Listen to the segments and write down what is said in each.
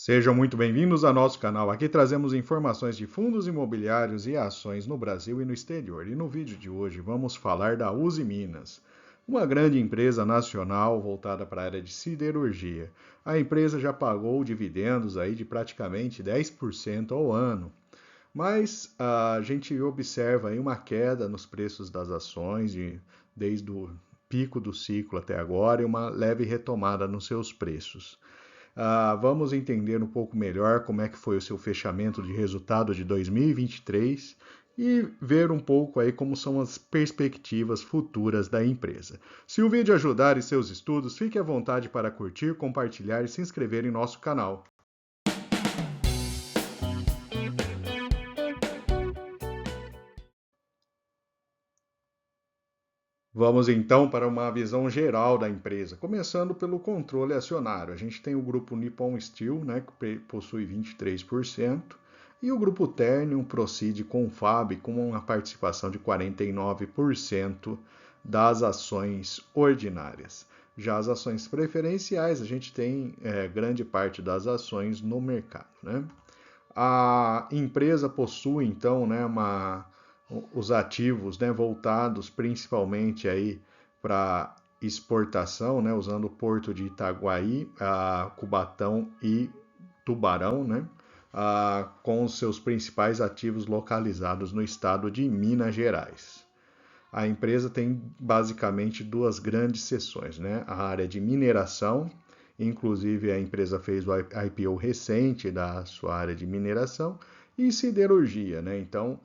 Sejam muito bem-vindos ao nosso canal. Aqui trazemos informações de fundos imobiliários e ações no Brasil e no exterior. E no vídeo de hoje vamos falar da Usiminas, uma grande empresa nacional voltada para a área de siderurgia. A empresa já pagou dividendos aí de praticamente 10% ao ano, mas a gente observa aí uma queda nos preços das ações desde o pico do ciclo até agora e uma leve retomada nos seus preços. Vamos entender um pouco melhor como é que foi o seu fechamento de resultado de 2023 e ver um pouco aí como são as perspectivas futuras da empresa. Se o vídeo ajudar em seus estudos, fique à vontade para curtir, compartilhar e se inscrever em nosso canal. Vamos então para uma visão geral da empresa, começando pelo controle acionário. A gente tem o grupo Nippon Steel, né, que possui 23%, e o grupo Ternium Procid Confab com uma participação de 49% das ações ordinárias. Já as ações preferenciais, a gente tem grande parte das ações no mercado, né? A empresa possui então, né, os ativos, né, voltados principalmente aí para exportação, né, usando o porto de Itaguaí, Cubatão e Tubarão, né, com os seus principais ativos localizados no estado de Minas Gerais. A empresa tem basicamente duas grandes seções, né? A área de mineração, inclusive a empresa fez o IPO recente da sua área de mineração, e siderurgia, né? Então,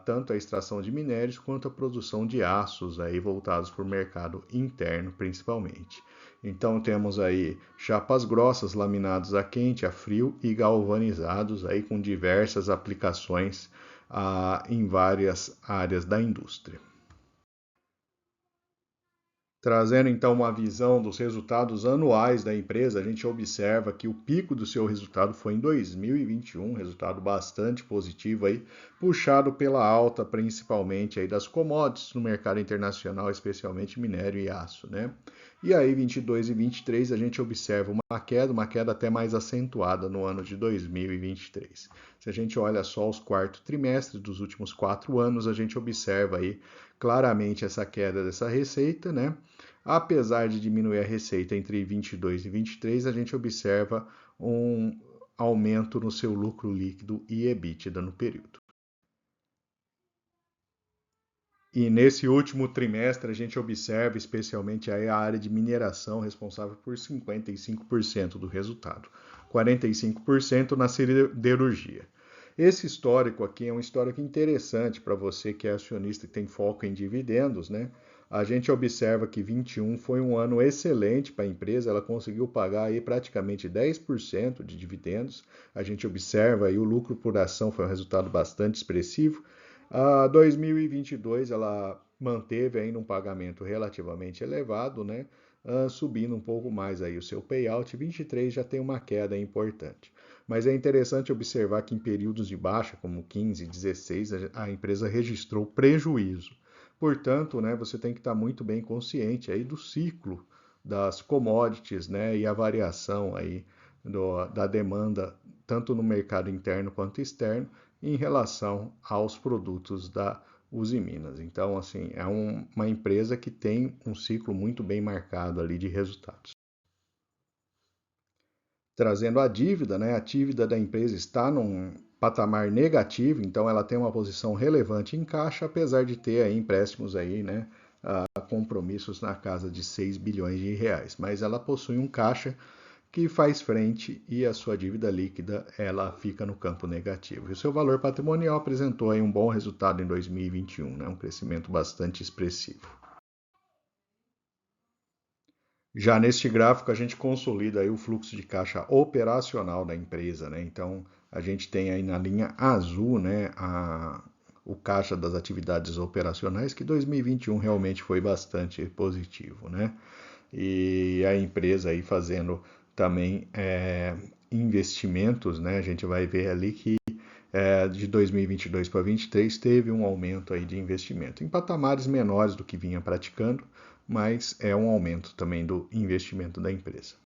tanto a extração de minérios quanto a produção de aços aí voltados para o mercado interno, principalmente. Então temos aí chapas grossas, laminados a quente, a frio e galvanizados aí com diversas aplicações em várias áreas da indústria. Trazendo então uma visão dos resultados anuais da empresa, a gente observa que o pico do seu resultado foi em 2021, resultado bastante positivo aí, puxado pela alta principalmente aí das commodities no mercado internacional, especialmente minério e aço, né? E aí 22 e 23 a gente observa uma queda até mais acentuada no ano de 2023. Se a gente olha só os quartos trimestres dos últimos 4 anos, a gente observa aí claramente essa queda dessa receita, né? Apesar de diminuir a receita entre 22 e 23, a gente observa um aumento no seu lucro líquido e EBITDA no período. E nesse último trimestre, a gente observa especialmente a área de mineração, responsável por 55% do resultado, 45% na siderurgia. Esse histórico aqui é um histórico interessante para você que é acionista e tem foco em dividendos, né? A gente observa que 21 foi um ano excelente para a empresa, ela conseguiu pagar aí praticamente 10% de dividendos. A gente observa aí o lucro por ação foi um resultado bastante expressivo. A 2022 ela manteve ainda um pagamento relativamente elevado, né? Subindo um pouco mais aí o seu payout. 23 já tem uma queda importante. Mas é interessante observar que em períodos de baixa, como 15, 16, a empresa registrou prejuízo. Portanto, né, você tem que estar muito bem consciente aí do ciclo das commodities, né, e a variação aí da demanda, tanto no mercado interno quanto externo, em relação aos produtos da Usiminas. Então, assim, é uma empresa que tem um ciclo muito bem marcado ali de resultados. Trazendo a dívida, né? A dívida da empresa está num patamar negativo, então ela tem uma posição relevante em caixa, apesar de ter aí empréstimos aí, né? Compromissos na casa de 6 bilhões de reais, mas ela possui um caixa que faz frente e a sua dívida líquida ela fica no campo negativo. E o seu valor patrimonial apresentou aí um bom resultado em 2021, né? Um crescimento bastante expressivo. Já neste gráfico, a gente consolida aí o fluxo de caixa operacional da empresa, né? Então, a gente tem aí na linha azul, né, o caixa das atividades operacionais, que 2021 realmente foi bastante positivo, né? E a empresa aí fazendo também investimentos, né? A gente vai ver ali que de 2022 para 2023 teve um aumento aí de investimento, em patamares menores do que vinha praticando, mas é um aumento também do investimento da empresa.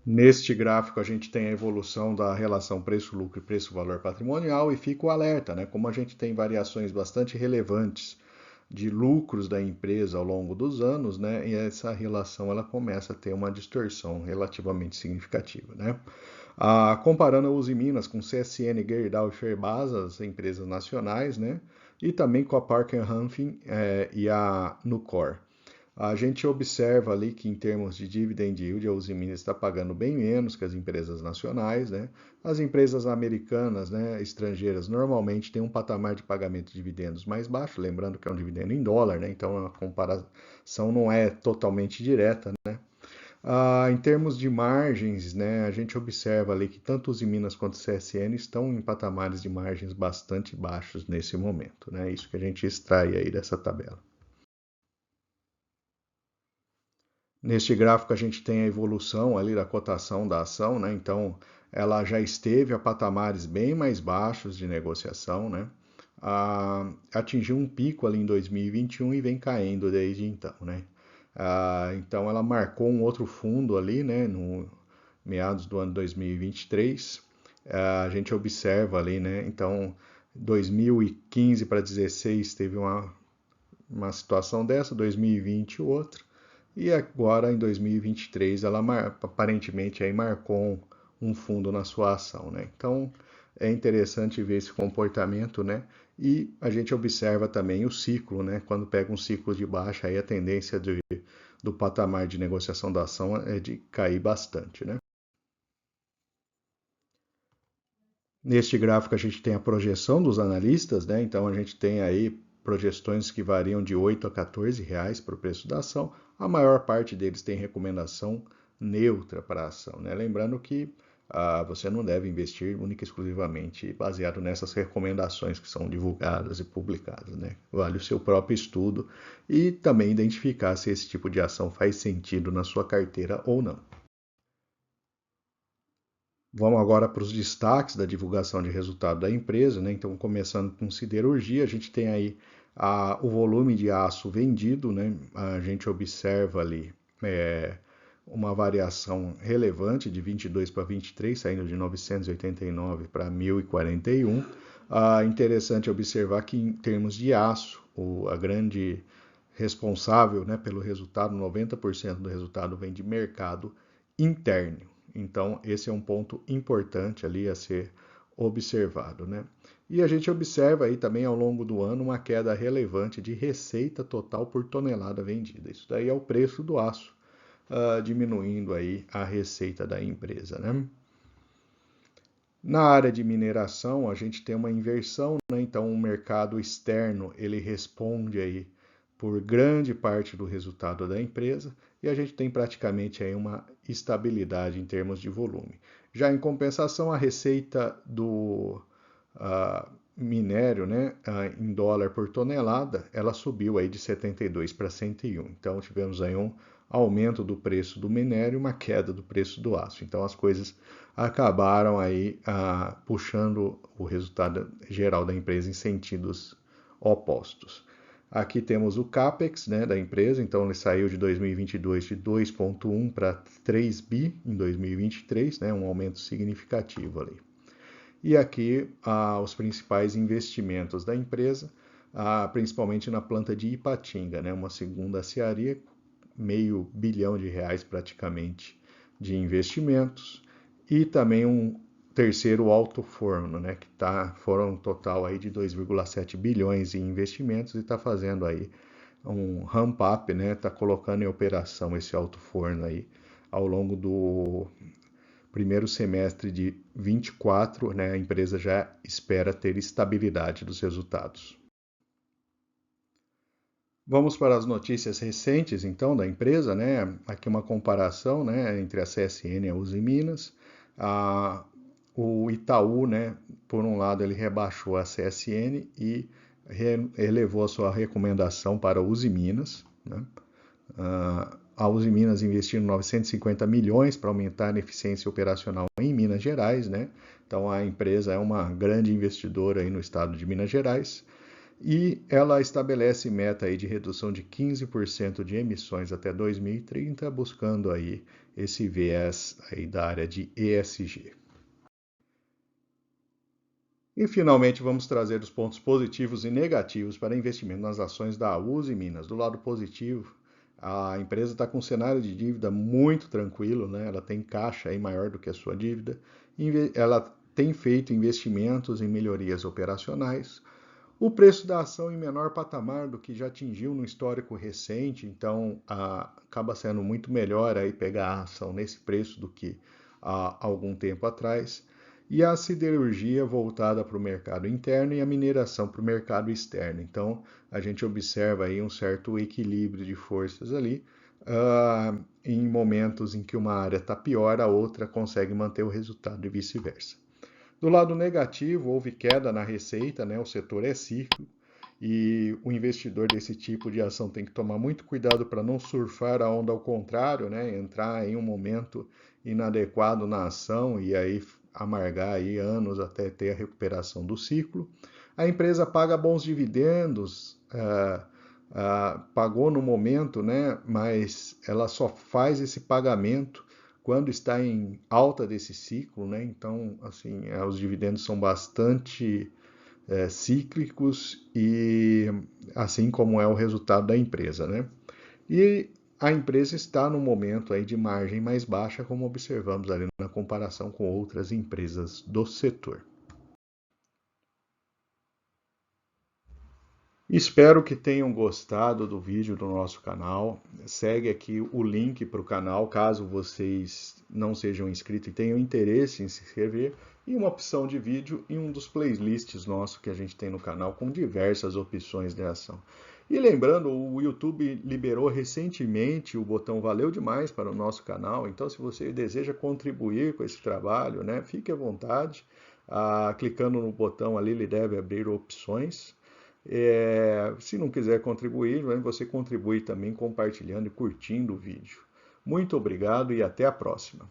Neste gráfico a gente tem a evolução da relação preço-lucro e preço-valor patrimonial e fica o alerta, né? Como a gente tem variações bastante relevantes de lucros da empresa ao longo dos anos, né? E essa relação ela começa a ter uma distorção relativamente significativa, né? Comparando a Uzi Minas com CSN, Gerdau e Ferbasa, as empresas nacionais, né? E também com a Parker Hannifin e a Nucor. A gente observa ali que em termos de dividend yield, a Uzi Minas está pagando bem menos que as empresas nacionais, né? As empresas americanas, né, estrangeiras, normalmente têm um patamar de pagamento de dividendos mais baixo, lembrando que é um dividendo em dólar, né? Então a comparação não é totalmente direta, né? Em termos de margens, né, a gente observa ali que tanto os Minas quanto o CSN estão em patamares de margens bastante baixos nesse momento, né? Isso que a gente extrai aí dessa tabela. Neste gráfico a gente tem a evolução ali da cotação da ação, né? Então ela já esteve a patamares bem mais baixos de negociação, né? Atingiu um pico ali em 2021 e vem caindo desde então, né? Então ela marcou um outro fundo ali, né? No meados do ano 2023. A gente observa ali, né? Então 2015 para 2016 teve uma situação dessa, 2020 outra. E agora, em 2023, ela aparentemente aí marcou um fundo na sua ação, né? Então, é interessante ver esse comportamento, né? E a gente observa também o ciclo, né? Quando pega um ciclo de baixa, aí a tendência do patamar de negociação da ação é de cair bastante, né? Neste gráfico a gente tem a projeção dos analistas, né? Então a gente tem aí projeções que variam de 8 a 14 reais para o preço da ação. A maior parte deles tem recomendação neutra para a ação, né? Lembrando que você não deve investir única e exclusivamente baseado nessas recomendações que são divulgadas e publicadas, né? Vale o seu próprio estudo e também identificar se esse tipo de ação faz sentido na sua carteira ou não. Vamos agora para os destaques da divulgação de resultado da empresa, né? Então, começando com siderurgia, a gente tem aí o volume de aço vendido, né? A gente observa ali uma variação relevante de 22 para 23, saindo de 989 para 1041. Interessante observar que, em termos de aço, a grande responsável, né, pelo resultado, 90% do resultado vem de mercado interno. Então, esse é um ponto importante ali a ser observado, né? E a gente observa aí também ao longo do ano uma queda relevante de receita total por tonelada vendida. Isso daí é o preço do aço, diminuindo aí a receita da empresa, né? Na área de mineração, a gente tem uma inversão, né? Então o mercado externo ele responde aí por grande parte do resultado da empresa e a gente tem praticamente aí uma estabilidade em termos de volume. Já em compensação, a receita do minério, né, em dólar por tonelada, ela subiu aí de 72 para 101. Então tivemos aí um aumento do preço do minério e uma queda do preço do aço. Então as coisas acabaram aí puxando o resultado geral da empresa em sentidos opostos. Aqui temos o CAPEX, né, da empresa, então ele saiu de 2022 de 2,1 para 3 bi em 2023, né, um aumento significativo ali. E aqui os principais investimentos da empresa, principalmente na planta de Ipatinga, né, uma segunda aciaria, R$500 bilhão praticamente de investimentos, e também um terceiro alto forno, né, que foram um total aí de 2,7 bilhões em investimentos e está fazendo aí um ramp-up, né, está colocando em operação esse alto forno aí ao longo do primeiro semestre de 24, né, a empresa já espera ter estabilidade dos resultados. Vamos para as notícias recentes, então, da empresa, né? Aqui uma comparação, né, entre a CSN e a Uzi Minas. O Itaú, né, por um lado, ele rebaixou a CSN e elevou a sua recomendação para a Uzi Minas, né? A Uzi Minas investindo 950 milhões para aumentar a eficiência operacional em Minas Gerais, né? Então a empresa é uma grande investidora aí no estado de Minas Gerais. E ela estabelece meta aí de redução de 15% de emissões até 2030, buscando aí esse viés aí da área de ESG. E finalmente vamos trazer os pontos positivos e negativos para investimento nas ações da Uzi Minas. Do lado positivo, a empresa está com um cenário de dívida muito tranquilo, né? Ela tem caixa aí maior do que a sua dívida, ela tem feito investimentos em melhorias operacionais, o preço da ação em menor patamar do que já atingiu no histórico recente, então acaba sendo muito melhor aí pegar a ação nesse preço do que há algum tempo atrás. E a siderurgia voltada para o mercado interno e a mineração para o mercado externo. Então, a gente observa aí um certo equilíbrio de forças ali. Em momentos em que uma área está pior, a outra consegue manter o resultado e vice-versa. Do lado negativo, houve queda na receita, né? O setor é cíclico e o investidor desse tipo de ação tem que tomar muito cuidado para não surfar a onda ao contrário, né? Entrar em um momento inadequado na ação e aí amargar aí anos até ter a recuperação do ciclo. A empresa paga bons dividendos, pagou no momento, né? Mas ela só faz esse pagamento quando está em alta desse ciclo, né? Então, assim, os dividendos são bastante cíclicos e assim como é o resultado da empresa, né? E a empresa está no momento aí de margem mais baixa, como observamos ali na comparação com outras empresas do setor. Espero que tenham gostado do vídeo do nosso canal. Segue aqui o link para o canal, caso vocês não sejam inscritos e tenham interesse em se inscrever. E uma opção de vídeo em um dos playlists nossos que a gente tem no canal, com diversas opções de ação. E lembrando, o YouTube liberou recentemente o botão Valeu Demais para o nosso canal. Então, se você deseja contribuir com esse trabalho, né, fique à vontade. Clicando no botão ali, ele deve abrir opções. Se não quiser contribuir, você contribui também compartilhando e curtindo o vídeo. Muito obrigado e até a próxima.